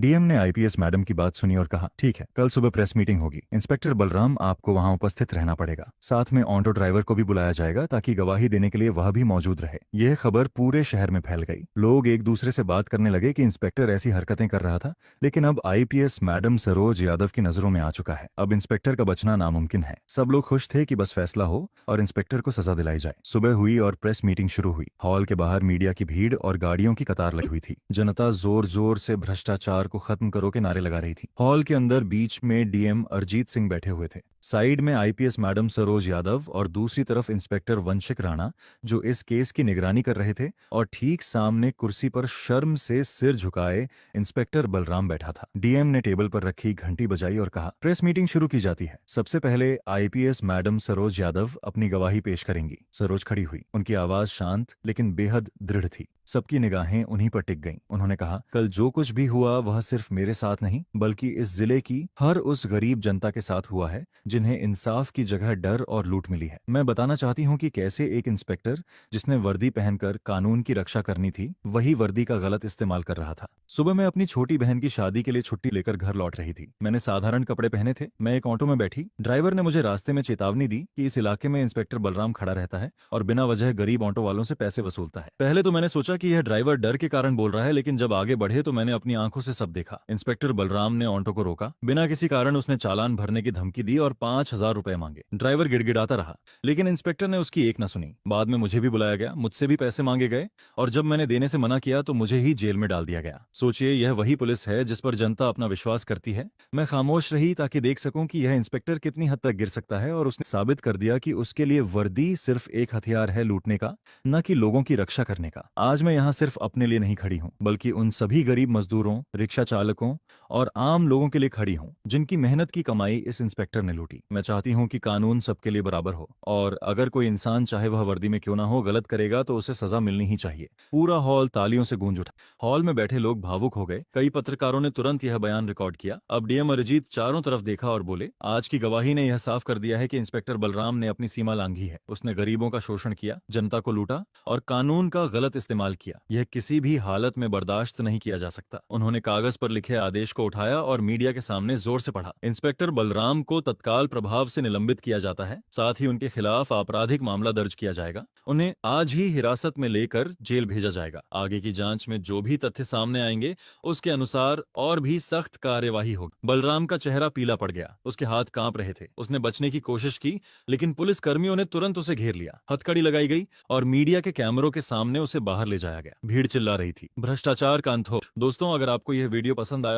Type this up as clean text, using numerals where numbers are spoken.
DM ने IPS madam की बात सुनी और कहा, ठीक है, कल सुबह प्रेस मीटिंग होगी। इंस्पेक्टर बलराम, आपको वहां उपस्थित रहना पड़ेगा। साथ में ऑटो ड्राइवर को भी बुलाया जाएगा ताकि गवाही देने के लिए वह भी मौजूद रहे। यह खबर पूरे शहर में फैल गई। लोग एक दूसरे से बात करने लगे कि इंस्पेक्टर ऐसी हरकतें कर रहा था, लेकिन अब आईपीएस मैडम सरोज यादव की नजरों में आ चुका है। अब इंस्पेक्टर का बचना नामुमकिन है। सब लोग खुश थे कि बस फैसला हो और इंस्पेक्टर को सजा दिलाई जाए। सुबह हुई और प्रेस मीटिंग शुरू हुई। हॉल के बाहर मीडिया की भीड़ और गाड़ियों की कतार लगी हुई थी। जनता जोर जोर से भ्रष्टाचार को खत्म करो के नारे लगा रही थी। हॉल के अंदर बीच में डीएम अरजीत सिंह बैठे हुए थे। साइड में आईपीएस मैडम सरोज यादव और दूसरी तरफ इंस्पेक्टर वंशिक राणा, जो इस केस की निगरानी कर रहे थे। और ठीक सामने कुर्सी पर शर्म से सिर झुकाए इंस्पेक्टर बलराम बैठा था। डीएम ने टेबल पर रखी घंटी बजाई और कहा, प्रेस मीटिंग शुरू की जाती है। सबसे पहले आईपीएस मैडम सरोज यादव अपनी गवाही पेश करेंगी। सरोज खड़ी हुई। उनकी आवाज शांत लेकिन बेहद दृढ़ थी। सबकी निगाहें उन्हीं पर टिक गईं। उन्होंने कहा, कल जो कुछ भी हुआ वह सिर्फ मेरे साथ नहीं बल्कि इस जिले की हर उस गरीब जनता के साथ हुआ है जिन्हें इंसाफ की जगह डर और लूट मिली है। मैं बताना चाहती हूँ कि कैसे एक इंस्पेक्टर जिसने वर्दी पहनकर कानून की रक्षा करनी थी, वही वर्दी का गलत इस्तेमाल कर रहा था। सुबह मैं अपनी छोटी बहन की शादी के लिए छुट्टी लेकर घर लौट रही थी। मैंने साधारण कपड़े पहने थे। मैं एक ऑटो में बैठी। ड्राइवर ने मुझे रास्ते में चेतावनी दी कि इस इलाके में इंस्पेक्टर बलराम खड़ा रहता है और बिना वजह गरीब ऑटो वालों से पैसे वसूलता है। पहले तो मैंने सोचा कि यह ड्राइवर डर के कारण बोल रहा है, लेकिन जब आगे बढ़े तो मैंने अपनी आंखों से सब देखा। इंस्पेक्टर बलराम ने ऑटो को रोका। बिना किसी कारण उसने चालान भरने की धमकी दी और 5,000 रुपए मांगे। ड्राइवर गिड़गिड़ाता रहा, लेकिन इंस्पेक्टर ने उसकी एक न सुनी। बाद में मुझे भी बुलाया गया, मुझसे भी पैसे मांगे गए और जब मैंने देने से मना किया तो मुझे ही जेल में डाल दिया गया। सोचिए, यह वही पुलिस है जिस पर जनता अपना विश्वास करती है। मैं खामोश रही ताकि देख सकूं कि यह इंस्पेक्टर कितनी हद तक गिर सकता है, और उसने साबित कर दिया कि उसके लिए वर्दी सिर्फ एक हथियार है लूटने का, न कि लोगों की रक्षा करने का। आज मैं यहाँ सिर्फ अपने लिए नहीं खड़ी हूँ, बल्कि उन सभी गरीब मजदूरों, रिक्शा चालकों और आम लोगों के लिए खड़ी हूँ जिनकी मेहनत की कमाई इस इंस्पेक्टर ने लूटी। मैं चाहती हूँ कि कानून सबके लिए बराबर हो, और अगर कोई इंसान चाहे वह वर्दी में क्यों ना हो गलत करेगा तो उसे सजा मिलनी ही चाहिए। पूरा हॉल तालियों से गूंज उठा। हॉल में बैठे लोग भावुक हो गए। कई पत्रकारों ने तुरंत यह बयान रिकॉर्ड किया। अब डीएम अरिजीत चारों तरफ देखा और बोले, आज की गवाही ने यह साफ कर दिया है कि इंस्पेक्टर बलराम ने अपनी सीमा लांघी है। उसने गरीबों का शोषण किया, जनता को लूटा और कानून का गलत इस्तेमाल किया। यह किसी भी हालत में बर्दाश्त नहीं किया जा सकता। उन्होंने कागज पर लिखे आदेश को उठाया और मीडिया के सामने जोर से पढ़ा। इंस्पेक्टर बलराम को तत्काल प्रभाव से निलंबित किया जाता है। साथ ही उनके खिलाफ आपराधिक मामला दर्ज किया जाएगा। उन्हें आज ही हिरासत में लेकर जेल भेजा जाएगा। आगे की जांच में जो भी तथ्य सामने आएंगे उसके अनुसार और भी सख्त कार्यवाही होगी। बलराम का चेहरा पीला पड़ गया। उसके हाथ कांप रहे थे। उसने बचने की कोशिश की, लेकिन पुलिस कर्मियों ने तुरंत उसे घेर लिया। हथकड़ी लगाई गई और मीडिया के कैमरों के सामने उसे बाहर ले जाया गया। भीड़ चिल्ला रही थी, भ्रष्टाचार का अंत हो। दोस्तों, अगर आपको यह वीडियो पसंद आया